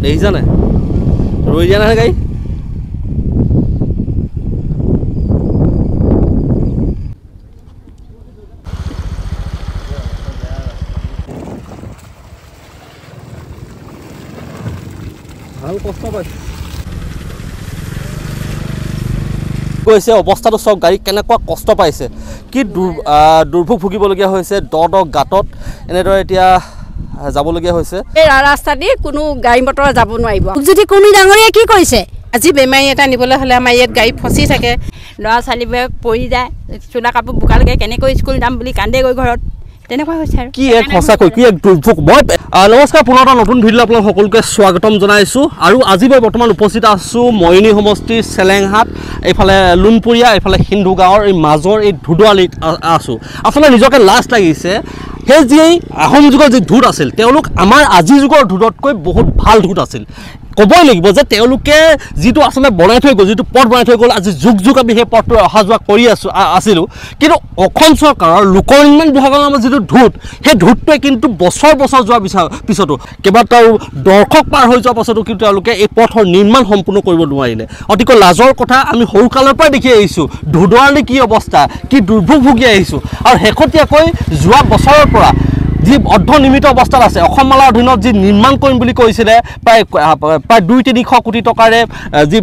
দেখিছা নাই ৰৈ দিয়া নহয় গাড়ী ভাল কষ্ট পাইছে গৈছে অৱস্থাটো চব গাড়ী কেনেকুৱা কষ্ট পাইছে কি দুৰ্ভোগ ভুগিবলগীয়া হৈছে দ গাঁতত এনেদৰে এতিয়া যাবলগীয়া হৈছে এই ৰাস্তা দি কোনো গাড়ী মটৰ যাব নোৱাৰিব যদি কোনো ডাঙৰীয়া কি কৰিছে আজি বেমাৰী এটা নিবলৈ হ'লে আমাৰ ইয়াত গাড়ী ফচি থাকে ল'ৰা ছোৱালীবোৰে পৰি যায় চোলা কাপোৰ বোকালৈকে কেনেকৈ স্কুল যাম বুলি কান্দে গৈ ঘৰত তেনেকুৱা হৈছে আৰু কি এক সঁচাকৈ কি এক দুৰ্ভোগ মই নমস্কাৰ পুনৰ এটা নতুন ভিডিঅ' আপোনালোক সকলোকে স্বাগতম জনাইছোঁ আৰু আজি মই বৰ্তমান উপস্থিত আছোঁ মৰিনী সমষ্টিৰ চেলেংহাট এইফালে লুণপুৰীয়া এইফালে সিন্ধু গাঁৱৰ এই মাজৰ এই ধুদুৱালিত আছোঁ আচলতে নিজকে লাজ লাগিছে সেই যি আহোম যুগৰ যি ধুত আছিল তেওঁলোক আমাৰ আজিৰ যুগৰ ধুততকৈ বহুত ভাল ধুত আছিল ক'বই লাগিব যে তেওঁলোকে যিটো আচলতে বনাই থৈ গ'ল যিটো পথ বনাই থৈ গ'ল আজি যুগ যুগ আমি সেই পথটো অহা যোৱা কৰি আছিলোঁ কিন্তু অসম চৰকাৰৰ লোক নিৰ্মাণ বিভাগৰ নামৰ যিটো ধুত সেই ধুতটোৱে কিন্তু বছৰ যোৱাৰ পিছতো কেইবাটাও দৰ্শক পাৰ হৈ যোৱাৰ পাছতো কিন্তু তেওঁলোকে এই পথৰ নিৰ্মাণ সম্পূৰ্ণ কৰিব নোৱাৰিলে অতিকৈ লাজৰ কথা আমি সৰুকালৰ পৰাই দেখি আহিছোঁ ধুদুৱালিৰ কি অৱস্থা কি দুৰ্ভোগ ভুগি আহিছোঁ আৰু শেহতীয়াকৈ যোৱা বছৰৰ পৰা যি অৰ্ধনিৰ্মিত অৱস্থাত আছে অসম মালাৰ অধীনত যি নিৰ্মাণ কৰিম বুলি কৈছিলে প্ৰায় 2-300 কোটি টকাৰে যি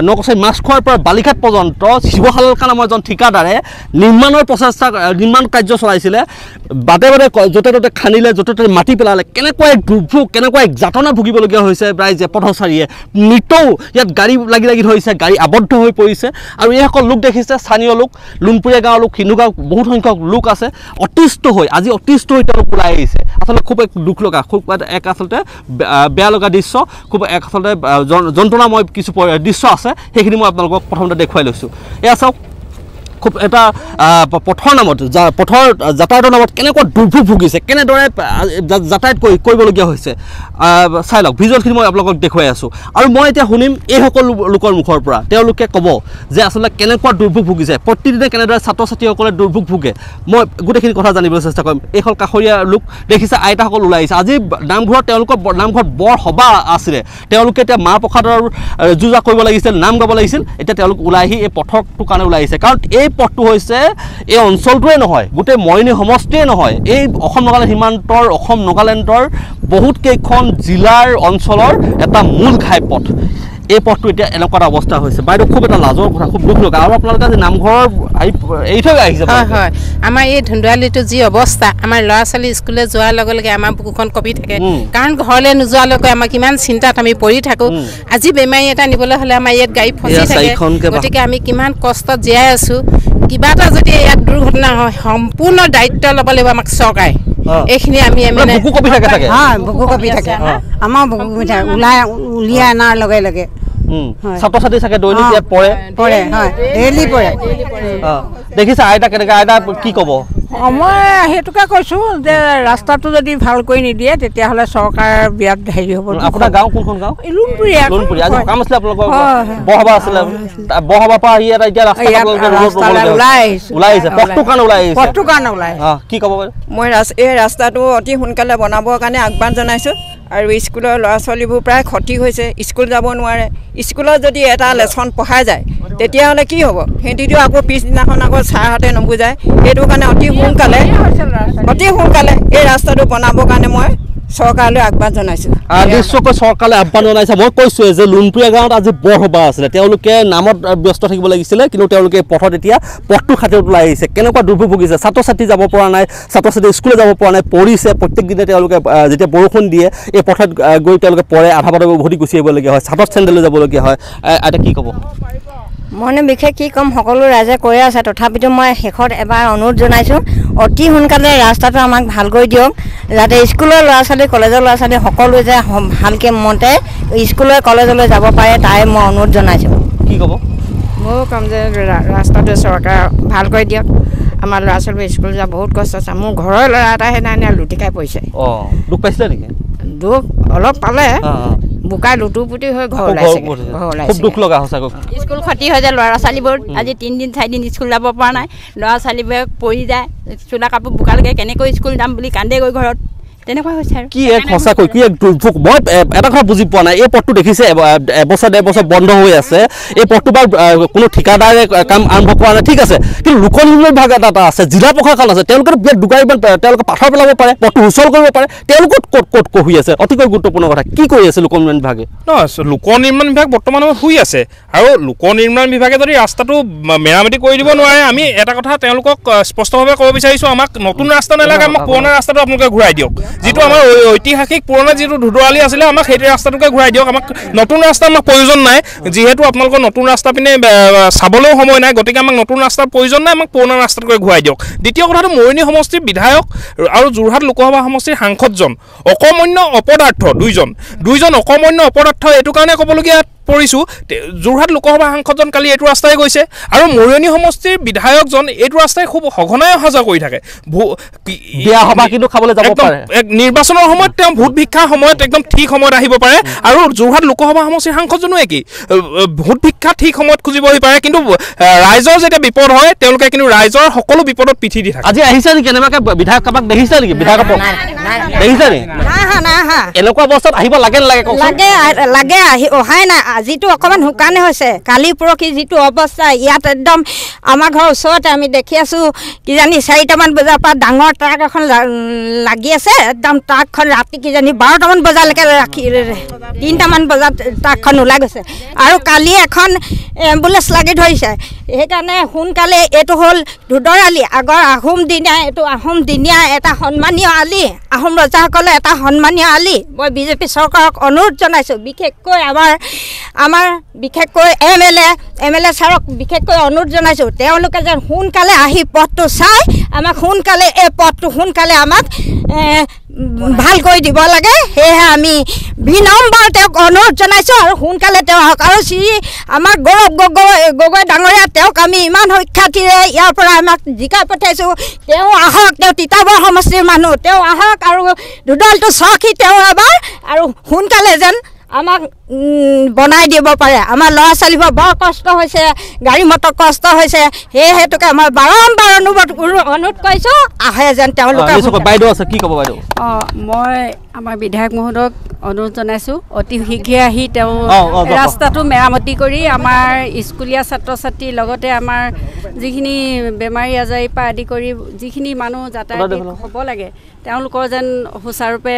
নকছাই মাছখোৱাৰ পৰা বালিঘাট পৰ্যন্ত শিৱশালকা নামৰ এজন ঠিকাদাৰে নিৰ্মাণ কাৰ্য চলাইছিলে বাটে বাটে য'তে ত'তে খান্দিলে য'তে ত'তে মাটি পেলালে কেনেকুৱা এক দুৰ্ভোগ কেনেকুৱা এক যাতনা ভুগিবলগীয়া হৈছে ৰাইজে পথচাৰীয়ে মৃত্যু ইয়াত গাড়ী লাগি ধৰিছে গাড়ী আবদ্ধ হৈ পৰিছে আৰু এইসকল লোক দেখিছে স্থানীয় লোক লুণপুৰীয়া গাঁৱৰ লোক সিন্ধু গাঁও বহুত সংখ্যক লোক আছে অতিষ্ঠ হৈ আজি তেওঁলোক ওলাই আহিছে আচলতে খুব এক দুখ লগা খুব এক আচলতে বেয়া লগা দৃশ্য খুব এক আচলতে যন্ত্ৰণাময় কিছু দৃশ্য আছে সেইখিনি মই আপোনালোকক প্ৰথমতে দেখুৱাই লৈছোঁ এয়া চাওক খুব এটা পথৰ নামত পথৰ যাতায়াতৰ নামত কেনেকুৱা দুৰ্ভোগ ভুগিছে কেনেদৰে যাতায়াত কৰিবলগীয়া হৈছে চাই লওক ভিজুৱেলখিনি মই আপোনালোকক দেখুৱাই আছোঁ আৰু মই এতিয়া শুনিম এই সকলো লোকৰ মুখৰ পৰা তেওঁলোকে ক'ব যে আচলতে কেনেকুৱা দুৰ্ভোগ ভুগিছে প্ৰতিদিনে কেনেদৰে ছাত্ৰ ছাত্ৰীসকলে দুৰ্ভোগ ভুগে মই গোটেইখিনি কথা জানিবলৈ চেষ্টা কৰিম এইখন কাষৰীয়া লোক দেখিছে আইতাসকল ওলাই আহিছে আজি নামঘৰত তেওঁলোকৰ নামঘৰত বৰ সভা আছিলে তেওঁলোকে এতিয়া মাহ প্ৰসাদৰ যুঁজা কৰিব লাগিছিল নাম গাব লাগিছিল এতিয়া তেওঁলোক ওলাই আহি এই পথৰটোৰ কাৰণে ওলাই আহিছে কাৰণ এই পথটো হৈছে এই অঞ্চলটোৱে নহয় গোটেই মৰিনী সমষ্টিয়ে নহয় এই অসম নাগালেণ্ড সীমান্তৰ অসম নাগালেণ্ডৰ বহুত কেইখন জিলাৰ অঞ্চলৰ এটা মূল ঘাইপথ এই পথটো এতিয়া এনেকুৱা এটা অৱস্থা হৈছে বাইদেউ খুব এটা লাজৰ কথা খুব দুখ লগা আৰু আপোনালোকে আজি নামঘৰৰ এৰি থৈ আহিছে হয় আমাৰ এই ধুন্দুৱালিটো যি অৱস্থা আমাৰ ল'ৰা ছোৱালী স্কুললৈ যোৱাৰ লগে লগে আমাৰ বুকুখন কঁপি থাকে কাৰণ ঘৰলৈ নোযোৱালৈকে আমাৰ কিমান চিন্তাত আমি পৰি থাকোঁ আজি বেমাৰী এটা নিবলৈ হ'লে আমাৰ ইয়াত গাড়ী ফচি থাকে গতিকে আমি কিমান কষ্টত জীয়াই আছোঁ কিবা এটা যদি ইয়াত দুৰ্ঘটনা হয় সম্পূৰ্ণ দায়িত্ব ল'ব লাগিব আমাক চৰকাৰে এইখিনি আমি বুকু কঁপি থাকে বুকু কঁপি থাকে আমাৰ বুকু কঁপি থাকে উলিয়াই অনাৰ লগে লগে ছাত্ৰ ছাত্ৰী চাগে দৈনিক ইয়াত পৰে হয় ডেইলি পৰে দেখিছে আইতা কেনেকৈ আইতা কি ক'ব মই সেইটোকে কৈছোঁ যে ৰাস্তাটো যদি ভাল কৰি নিদিয়ে তেতিয়াহ'লে চৰকাৰ বিৰাট হেৰি হ'ব আপোনাৰ গাঁও কোনখন গাঁও লুণপুৰীয়া আজি কাম আছিলে আপোনালোকৰ বৰসভা আছিলে বৰসভাৰ পৰা আহি এতিয়া ৰাস্তা ওলাই আহিছে পথটোৰ কাৰণে ওলাই কি ক'ব মই এই ৰাস্তাটো অতি সোনকালে বনাবৰ কাৰণে আহ্বান জনাইছোঁ আৰু স্কুলৰ ল'ৰা ছোৱালীবোৰ প্ৰায় ক্ষতি হৈছে স্কুল যাব নোৱাৰে স্কুলত যদি এটা লেচন পঢ়াই যায় তেতিয়াহ'লে কি হ'ব সিহঁতিতো আকৌ পিছদিনাখন আকৌ ছাৰহঁতে নুবুজায় সেইটো কাৰণে অতি সোনকালে এই ৰাস্তাটো বনাবৰ কাৰণে মই চৰকাৰলৈ আহ্বান জনাইছোঁ নিশ্চয়কৈ চৰকাৰলৈ আহ্বান জনাইছে মই কৈছোঁৱে যে লুণপুৰীয়া গাঁৱত আজি বৰসভা আছিলে তেওঁলোকে নামত ব্যস্ত থাকিব লাগিছিলে কিন্তু তেওঁলোকে পথত এতিয়া পথটোৰ খাতিৰত ওলাই আহিছে কেনেকুৱা দুৰ্ভোগ ভুগিছে ছাত্ৰ ছাত্ৰী যাব পৰা নাই ছাত্ৰ ছাত্ৰী স্কুললৈ যাব পৰা নাই পৰিছে প্ৰত্যেক দিনে তেওঁলোকে যেতিয়া বৰষুণ দিয়ে এই পথত গৈ তেওঁলোকে পৰে আধা বাটত উভতি গুচি আহিবলগীয়া হয় ছাতৰ চেণ্ডেললৈ যাবলগীয়া হয় এতিয়া কি ক'ব মইনো বিশেষ কি ক'ম সকলো ৰাইজে কৈ আছে তথাপিতো মই শেষত এবাৰ অনুৰোধ জনাইছোঁ অতি সোনকালে ৰাস্তাটো আমাক ভাল কৰি দিয়ক যাতে স্কুলৰ ল'ৰা ছোৱালী কলেজৰ ল'ৰা ছোৱালী সকলোৱে যে ভালকৈ মতে স্কুললৈ কলেজলৈ যাব পাৰে তাই মই অনুৰোধ জনাইছোঁ কি ক'ব ময়ো ক'ম যে ৰাস্তাটো চৰকাৰে ভাল কৰি দিয়ক আমাৰ ল'ৰা ছোৱালী স্কুল যোৱা বহুত কষ্ট আছে মোৰ ঘৰৰ ল'ৰা এটা সেইদিনা লুটি খাই পৰিছে দুখ পাইছিলে নেকি দুখ অলপ পালে বোকা লুটু পুটি হৈ ঘৰ ওলাইছে দুখ লগা সঁচাকৈ স্কুল ক্ষতি হৈ যায় ল'ৰা ছোৱালীবোৰ আজি 3 দিন 4 দিন স্কুল যাব পৰা নাই ল'ৰা ছোৱালীবোৰে পৰি যায় চোলা কাপোৰ বোকালৈকে কেনেকৈ স্কুল যাম বুলি কান্দে গৈ ঘৰত তেনেকুৱা হৈছে আৰু কি এক সঁচাকৈ কি এক দুৰ্ভোগ মই এটা কথা বুজি পোৱা নাই এই পথটো দেখিছে এবছৰ 1.5 বছৰ বন্ধ হৈ আছে এই পথটো বাৰু কোনো ঠিকাদাৰে কাম আৰম্ভ কৰা নাই ঠিক আছে কিন্তু লোক নিৰ্মাণ বিভাগ এটা আছে জিলা প্ৰশাসন আছে তেওঁলোকে বিৰাট দুগাৰী তেওঁলোকে পাথৰ পেলাব পাৰে পথটো সুচল কৰিব পাৰে তেওঁলোকে ক'ত হৈ আছে অতিকৈ গুৰুত্বপূৰ্ণ কথা কি কৰি আছে লোক নিৰ্মাণ বিভাগে লোক নিৰ্মাণ বিভাগ বৰ্তমান শুই আছে আৰু লোক নিৰ্মাণ বিভাগে যদি ৰাস্তাটো মেৰামতি কৰি দিব নোৱাৰে আমি এটা কথা তেওঁলোকক স্পষ্টভাৱে ক'ব বিচাৰিছোঁ আমাক নতুন ৰাস্তা নালাগে আমাক পুৰণা ৰাস্তাটো আপোনালোকে ঘূৰাই দিয়ক যিটো আমাৰ ঐতিহাসিক পুৰণা যিটো ধুদুৱালি আছিলে আমাক সেইটো ৰাস্তাটোকে ঘূৰাই দিয়ক আমাক নতুন ৰাস্তা আমাক প্ৰয়োজন নাই যিহেতু আপোনালোকৰ নতুন ৰাস্তা পিনে চাবলৈও সময় নাই গতিকে আমাক নতুন ৰাস্তাৰ প্ৰয়োজন নাই আমাক পুৰণা ৰাস্তাটোকে ঘূৰাই দিয়ক দ্বিতীয় কথাটো মৰিয়নি সমষ্টিৰ বিধায়ক আৰু যোৰহাট লোকসভা সমষ্টিৰ সাংসদজন অকমন্য অপদাৰ্থ দুইজন অকমন্য অপদাৰ্থ এইটো কাৰণে ক'বলগীয়া পৰিছোঁ যোৰহাট লোকসভা সাংসদজন কালি এইটো ৰাস্তাই গৈছে আৰু মৰিয়নি সমষ্টিৰ বিধায়কজন এইটো ৰাস্তাই খুব সঘনাই অহা যোৱা কৰি থাকে বিয়া সভা কিন্তু খাবলৈ যাব পাৰে নিৰ্বাচনৰ সময়ত তেওঁ ভোট ভিক্ষাৰ সময়ত একদম ঠিক সময়ত আহিব পাৰে আৰু যোৰহাট লোকসভা সমষ্টিৰ সাংসদজনো একেই ভোট ভিক্ষা ঠিক সময়ত খুজিবহি পাৰে কিন্তু ৰাইজৰ যেতিয়া বিপদ হয় তেওঁলোকে কিন্তু ৰাইজৰ সকলো বিপদত পিঠি দি থাকে আজি আহিছে নেকি কেনেবাকৈ বিধায়ক কাবাক দেখিছে নেকি বিধায়ক দেখিছে নেকি এনেকুৱা অৱস্থাত আহিব লাগে লাগে আহি অহাই নাই আজিতো অকণমান শুকানে হৈছে কালি পৰহি যিটো অৱস্থা ইয়াত একদম আমাৰ ঘৰৰ ওচৰতে আমি দেখি আছোঁ কিজানি 4টামান বজাৰ পৰা ডাঙৰ ট্ৰাক এখন লাগি আছে একদম ট্ৰাকখন ৰাতি কিজানি 12টামান বজালৈকে ৰাখি 3টামান বজাত ট্ৰাকখন ওলাই গৈছে আৰু কালি এখন এম্বুলেঞ্চ লাগি ধৰিছে সেইকাৰণে সোনকালে এইটো হ'ল ধুদৰ-আলি আগৰ আহোম দিনীয়া এটা সন্মানীয় আলি আহোম ৰজাসকলে এটা সন্মানীয় আলি মই বিজেপি চৰকাৰক অনুৰোধ জনাইছোঁ বিশেষকৈ আমাৰ বিশেষকৈ এম এল এ ছাৰক বিশেষকৈ অনুৰোধ জনাইছোঁ তেওঁলোকে যেন সোনকালে আহি পথটো চাই আমাক সোনকালে এই পথটো সোনকালে আমাক ভাল কৰি দিব লাগে সেয়েহে আমি বিনম্ৰ তেওঁক অনুৰোধ জনাইছোঁ আৰু সোনকালে তেওঁ আহক আৰু আমাৰ গৌৰৱ গগৈ ডাঙৰীয়া তেওঁক আমি ইমান সুখ্যাতিৰে ইয়াৰ পৰা আমাক জিকাই পঠাইছোঁ তেওঁ আহক তেওঁ তিতাবৰ সমষ্টিৰ মানুহ তেওঁ আহক আৰু ধুদলটো চখি তেওঁ এবাৰ আৰু সোনকালে যেন আমাক বনাই দিব পাৰে আমাৰ ল'ৰা ছোৱালীবোৰ বৰ কষ্ট হৈছে গাড়ী মটৰ কষ্ট হৈছে সেই হেতুকে মই বাৰম্বাৰ অনুৰোধ কৰিছোঁ আহে যেন তেওঁলোকে বাইদেউ আছে কি ক'ব বাইদেউ মই আমাৰ বিধায়ক মহোদয়ক অনুৰোধ জনাইছোঁ অতি শীঘ্ৰে আহি তেওঁ ৰাস্তাটো মেৰামতি কৰি আমাৰ স্কুলীয়া ছাত্ৰ ছাত্ৰীৰ লগতে আমাৰ যিখিনি বেমাৰী আজাৰীৰ পৰা আদি কৰি যিখিনি মানুহ যাতায়াত হ'ব লাগে তেওঁলোকৰ যেন সুচাৰুৰূপে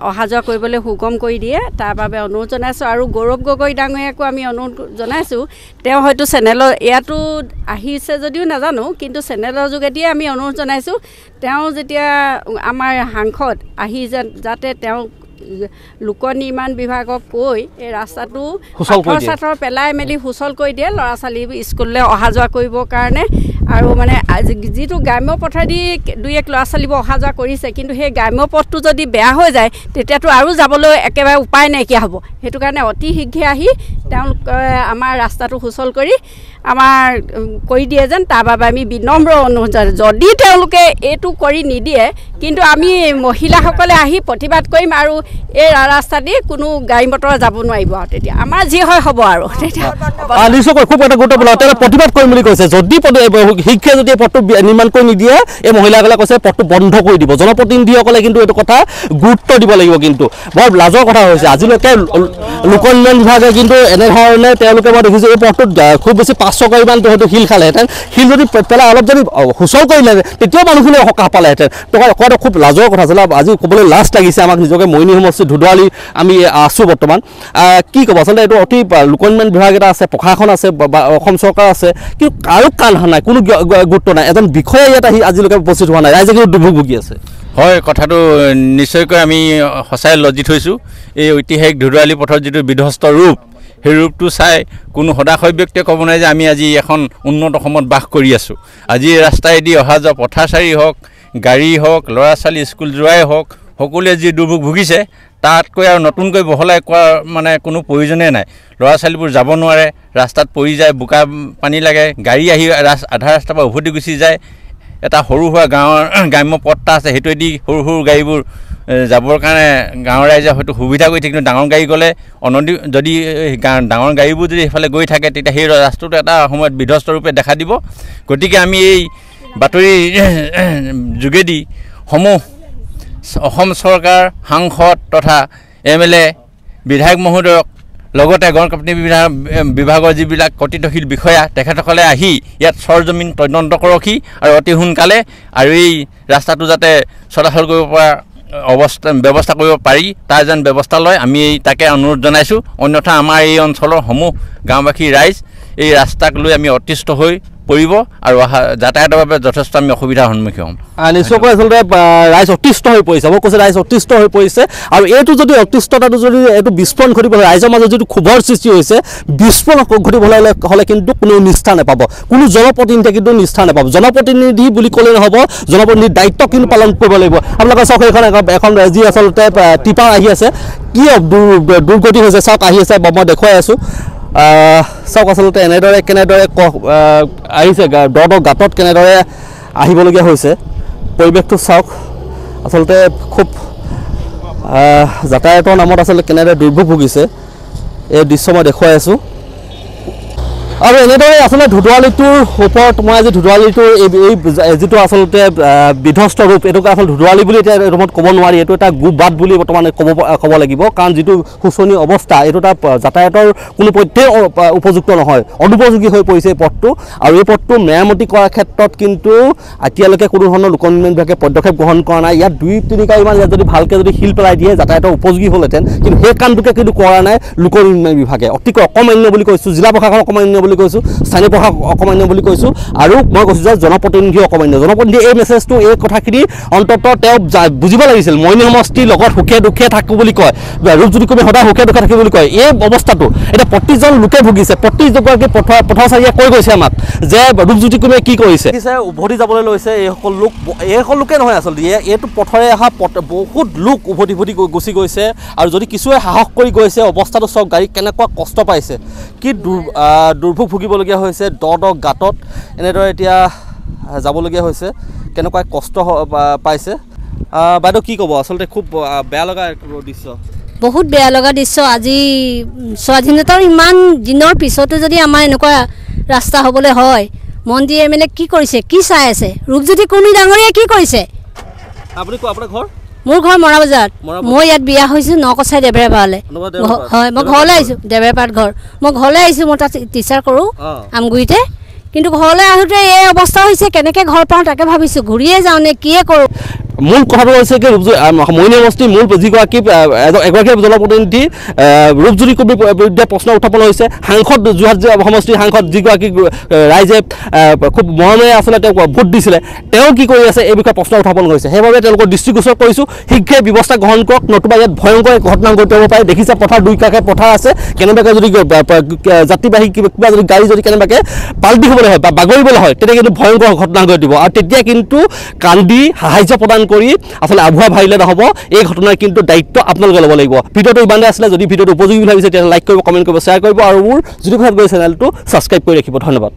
অহা যোৱা কৰিবলৈ সুগম কৰি দিয়ে তাৰ বাবে অনুৰোধ জনাইছোঁ আৰু গৌৰৱ গগৈ ডাঙৰীয়াকো আমি অনুৰোধ জনাইছোঁ তেওঁ হয়তো চেনেলৰ ইয়াতো আহিছে যদিও নাজানো কিন্তু চেনেলৰ যোগেদিয়ে আমি অনুৰোধ জনাইছোঁ তেওঁ যেতিয়া আমাৰ সাংসদ আহি যাতে তেওঁ লোক নিৰ্মাণ বিভাগক কৈ এই ৰাস্তাটো পাথৰ পেলাই মেলি সুচল কৰি দিয়ে ল'ৰা ছোৱালী স্কুললৈ অহা যোৱা কৰিবৰ কাৰণে আৰু মানে যিটো গ্ৰাম্য পথেদি 2-1 ল'ৰা ছোৱালীবোৰ অহা যোৱা কৰিছে কিন্তু সেই গ্ৰাম্য পথটো যদি বেয়া হৈ যায় তেতিয়াতো আৰু যাবলৈ একেবাৰে উপায় নাইকিয়া হ'ব সেইটো কাৰণে অতি শীঘ্ৰে আহি তেওঁলোকে আমাৰ ৰাস্তাটো সুচল কৰি আমাৰ কৰি দিয়ে যেন তাৰ বাবে আমি বিনম্ৰ অনুৰোধ যদি তেওঁলোকে এইটো কৰি নিদিয়ে কিন্তু আমি মহিলাসকলে আহি প্ৰতিবাদ কৰিম আৰু এই ৰাস্তাদি কোনো গাড়ী মটৰ যাব নোৱাৰিব আৰু তেতিয়া আমাৰ যি হয় হ'ব আৰু তেতিয়া নিশ্চয়কৈ খুব এটা গুৰুত্বপূৰ্ণ তেওঁ প্ৰতিবাদ কৰিম বুলি কৈছে যদি শীঘ্ৰে যদি পথটো নিৰ্মাণ কৰি নিদিয়ে এই মহিলাসকলে কৈছে পথটো বন্ধ কৰি দিব জনপ্ৰতিনিধিসকলে কিন্তু এইটো কথা গুৰুত্ব দিব লাগিব কিন্তু বৰ লাজৰ কথা হৈছে আজিলৈকে লোক উন্নয়ন বিভাগে কিন্তু এনেধৰণে তেওঁলোকে মই দেখিছোঁ এই পথটোত খুব বেছি 500 গাড়ীমান হয়তো শিল খালেহেঁতেন শিল যদি পেলাই অলপ যদি সুচল কৰিলে তেতিয়াও মানুহখিনিয়ে সকাহ পালেহেঁতেন কোৱাটো খুব লাজৰ কথা আছিলে আজি ক'বলৈ লাজ লাগিছে আমাক নিজকে মৰিয়নি সমষ্টি ধুদুৱালি আমি আছোঁ বৰ্তমান কি ক'ব আচলতে এইটো অতি লোক উন্নয়ন বিভাগ এটা আছে প্ৰশাসন আছে অসম চৰকাৰ আছে কিন্তু কাৰো কাণ নাই কোনো গুৰুত্ব নাই এজন বিষয়া ইয়াত আহি আজিলৈকে উপস্থিত হোৱা নাই ৰাইজে কিন্তু দুৰ্ভোগ ভুগি আছে হয় কথাটো নিশ্চয়কৈ আমি সঁচাই লজ্জিত হৈছোঁ এই ঐতিহাসিক ধুদুৱালি পথৰ যিটো বিধ্বস্ত ৰূপ সেই ৰূপটো চাই কোনো সদাশয় ব্যক্তিয়ে ক'ব নাই যে আমি আজি এখন উন্নত অসমত বাস কৰি আছোঁ আজি ৰাস্তাইদি অহা যোৱা পথাচাৰী হওক গাড়ী হওক ল'ৰা ছোৱালী স্কুল যোৱাই হওক সকলোৱে যি দুৰ্ভোগ ভুগিছে তাতকৈ আৰু নতুনকৈ বহলাই কোৱাৰ মানে কোনো প্ৰয়োজনেই নাই ল'ৰা ছোৱালীবোৰ যাব নোৱাৰে ৰাস্তাত পৰি যায় বোকা পানী লাগে গাড়ী আহি আধা ৰাস্তাৰ পৰা উভতি গুচি যায় এটা সৰু সুৰা গাঁৱৰ গ্ৰাম্য পথটা আছে সেইটোৱেদি সৰু সৰু গাড়ীবোৰ যাবৰ কাৰণে গাঁৱৰ ৰাইজে হয়তো সুবিধা কৰি থাকে কিন্তু ডাঙৰ গাড়ী গ'লে যদি ডাঙৰ গাড়ীবোৰ যদি সেইফালে গৈ থাকে তেতিয়া সেই ৰাস্তাটো এটা সময়ত বিধ্বস্ত ৰূপে দেখা দিব গতিকে আমি এই বাতৰি যোগেদি সমূহ অসম চৰকাৰ সাংসদ তথা MLA বিধায়ক মহোদয়ক লগতে গণকাপ্তানি বিভাগৰ যিবিলাক কৰ্তৃত্বশীল বিষয়া তেখেতসকলে আহি ইয়াত সৰজমিন তদন্ত কৰকহি আৰু অতি সোনকালে আৰু এই ৰাস্তাটো যাতে চলাচল কৰিব পৰা ব্যৱস্থা কৰিব পাৰি তাৰ যেন ব্যৱস্থা লয় আমি তাকে অনুৰোধ জনাইছোঁ অন্যথা আমাৰ এই অঞ্চলৰ সমূহ গাঁওবাসী ৰাইজ এই ৰাস্তাক লৈ আমি অতিষ্ঠ হৈ পৰিব আৰু যাতায়াতৰ বাবে যথেষ্ট আমি অসুবিধাৰ সন্মুখীন হ'ম নিশ্চয়কৈ আচলতে ৰাইজ অতিষ্ঠ হৈ পৰিছে মই কৈছোঁ ৰাইজ অতিষ্ঠ হৈ পৰিছে আৰু এইটো যদি অতিষ্ঠতাটো যদি এইটো বিস্ফোৰণ ঘটিব ৰাইজৰ মাজত যিটো ক্ষোভৰ সৃষ্টি হৈছে বিস্ফোৰণ ঘটিবলৈ হ'লে কিন্তু কোনো নিষ্ঠা নাপাব কোনো জনপ্ৰতিনিধিয়ে কিন্তু নিষ্ঠা নাপাব জনপ্ৰতিনিধি বুলি ক'লে নহ'ব জনপ্ৰতিনিধিৰ দায়িত্ব কিন্তু পালন কৰিব লাগিব আপোনালোকে চাওক এখন যি আচলতে টিপাৰ আহি আছে কি দুৰ্গতি হৈছে চাওক আহি আছে মই দেখুৱাই আছোঁ চাওক আচলতে কেনেদৰে আহিছে দ গাঁতত কেনেদৰে আহিবলগীয়া হৈছে পৰিৱেশটো চাওক আচলতে খুব যাতায়াতৰ নামত আচলতে কেনেদৰে দুৰ্ভোগ ভুগিছে এই দৃশ্য মই দেখুৱাই আছোঁ আৰু এনেদৰে আচলতে ধুধুৱালিটোৰ ওপৰত মই আজি ধুধুৱালিটোৰ এই যিটো আচলতে বিধ্বস্ত ৰূপ এইটোকে আচলতে ধুধুৱালি বুলি এতিয়া ৰুমত ক'ব নোৱাৰি এইটো এটা গোবাট বুলি বৰ্তমান ক'ব লাগিব কাৰণ যিটো শোচনীয় অৱস্থা এইটো এটা যাতায়াতৰ কোনো পধ্যেই উপযুক্ত নহয় অনুপযোগী হৈ পৰিছে এই পথটো আৰু এই পথটো মেৰামতি কৰাৰ ক্ষেত্ৰত কিন্তু এতিয়ালৈকে কোনো ধৰণৰ লোক নিৰ্মাণ বিভাগে পদক্ষেপ গ্ৰহণ কৰা নাই ইয়াত 2-3 কাইমান ইয়াত যদি ভালকৈ যদি শিল পেলাই দিয়ে যাতায়াতৰ উপযোগী হ'লহেঁতেন কিন্তু সেই কামটোকে কিন্তু কৰা নাই লোক নিৰ্মাণ বিভাগে অতিকৈ অকমান্য বুলি কৈছোঁ জিলা প্ৰশাসন অকমান্য বুলি কৈছোঁ স্থানীয় প্ৰশাসন অকমান্য বুলি কৈছোঁ আৰু মই কৈছোঁ যে জনপ্ৰতিনিধি অকমান্য জনপ্ৰতিনিধি এই মেছেজটো এই কথাখিনি অন্ততঃ তেওঁ বুজিব লাগিছিল মইনী সমষ্টিৰ লগত সুখে দুখে থাকোঁ বুলি কয় ৰূপজ্যোতি কৰ্মী সদায় সুখে দুখে থাকিব বুলি কয় এই অৱস্থাটো এতিয়া প্ৰতিজন লোকে ভুগিছে প্ৰতিগৰাকী পথচাৰীয়ে কৈ গৈছে আমাক যে ৰূপজ্যোতি কৰ্মীয়ে কি কৰিছে উভতি যাবলৈ লৈছে এইসকল লোকে নহয় আচলতে এইটো পথৰে অহা বহুত লোক উভতি গুচি গৈছে আৰু যদি কিছুৱে সাহস কৰি গৈছে অৱস্থাটো চাওক গাড়ী কেনেকুৱা কষ্ট পাইছে কি দুৰ্ভোগ ভুগিবলগীয়া হৈছে দ গাঁতত এনেদৰে এতিয়া যাবলগীয়া হৈছে কেনেকুৱা কষ্ট পাইছে বাইদেউ কি ক'ব আচলতে খুব বেয়া লগা দৃশ্য বহুত বেয়া লগা দৃশ্য আজি স্বাধীনতাৰ ইমান দিনৰ পিছতো যদি আমাৰ এনেকুৱা ৰাস্তা হ'বলৈ হয় মন্দিৰে মানে কি কৰিছে কি চাই আছে ৰূপজ্যোতি কৰ্মী ডাঙৰীয়াই কি কৰিছে আপুনি কোৱা আপোনাৰ ঘৰ মোৰ ঘৰ মৰাবজাৰত মই ইয়াত বিয়া হৈছোঁ নকচাই দেবেৰাপাৰলৈ হয় মই ঘৰলৈ আহিছোঁ দেবেৰাপাৰত ঘৰ মই ঘৰলৈ আহিছোঁ মই তাত টিচাৰ কৰোঁ আমগুৰিতে কিন্তু ঘৰলৈ আহোঁতে এই অৱস্থা হৈছে কেনেকৈ ঘৰ পাওঁ তাকে ভাবিছোঁ ঘূৰিয়ে যাওঁ নে কিয়ে কৰোঁ মূল কথাটো হৈছে কি মইনী সমষ্টিৰ মূল যিগৰাকী এগৰাকী জনপ্ৰতিনিধি ৰূপজ্যোতি কৰ্মীৰ বিৰুদ্ধে প্ৰশ্ন উত্থাপন হৈছে সাংসদ যোৰহাট সমষ্টিৰ সাংসদ যিগৰাকী ৰাইজে খুব মৰমেৰে আচলতে তেওঁক ভোট দিছিলে তেওঁ কি কৰি আছে এই বিষয়ে প্ৰশ্ন উত্থাপন কৰিছে সেইবাবে তেওঁলোকৰ দৃষ্টিগোচৰ কৰিছোঁ শীঘ্ৰে ব্যৱস্থা গ্ৰহণ কৰক নতুবা ইয়াত ভয়ংকৰ ঘটনা ঘটিব পাৰে দেখিছে পথাৰ দুই কাষে পথাৰ আছে কেনেবাকৈ যদি যাত্ৰীবাহী কিবা যদি গাড়ী যদি কেনেবাকৈ পাল্টি হ'বলৈ হয় বা বাগৰিবলৈ হয় তেতিয়া কিন্তু ভয়ংকৰ ঘটনা ঘটিব আৰু তেতিয়া কিন্তু কান্দি সাহায্য প্ৰদান কৰি আচলতে আভুৱা ভাবিলে নহ'ব এই ঘটনাৰ কিন্তু দায়িত্ব আপোনালোকে ল'ব লাগিব ভিডিঅ'টো ইমানে আছিলে যদি ভিডিঅ'টো উপযোগী ভাবিছে তেতিয়া লাইক কৰিব কমেণ্ট কৰিব শ্বেয়াৰ কৰিব আৰু মোৰ যদি কথা গৈ চেনেলটো ছাবস্ক্ৰাইব কৰি ৰাখিব ধন্যবাদ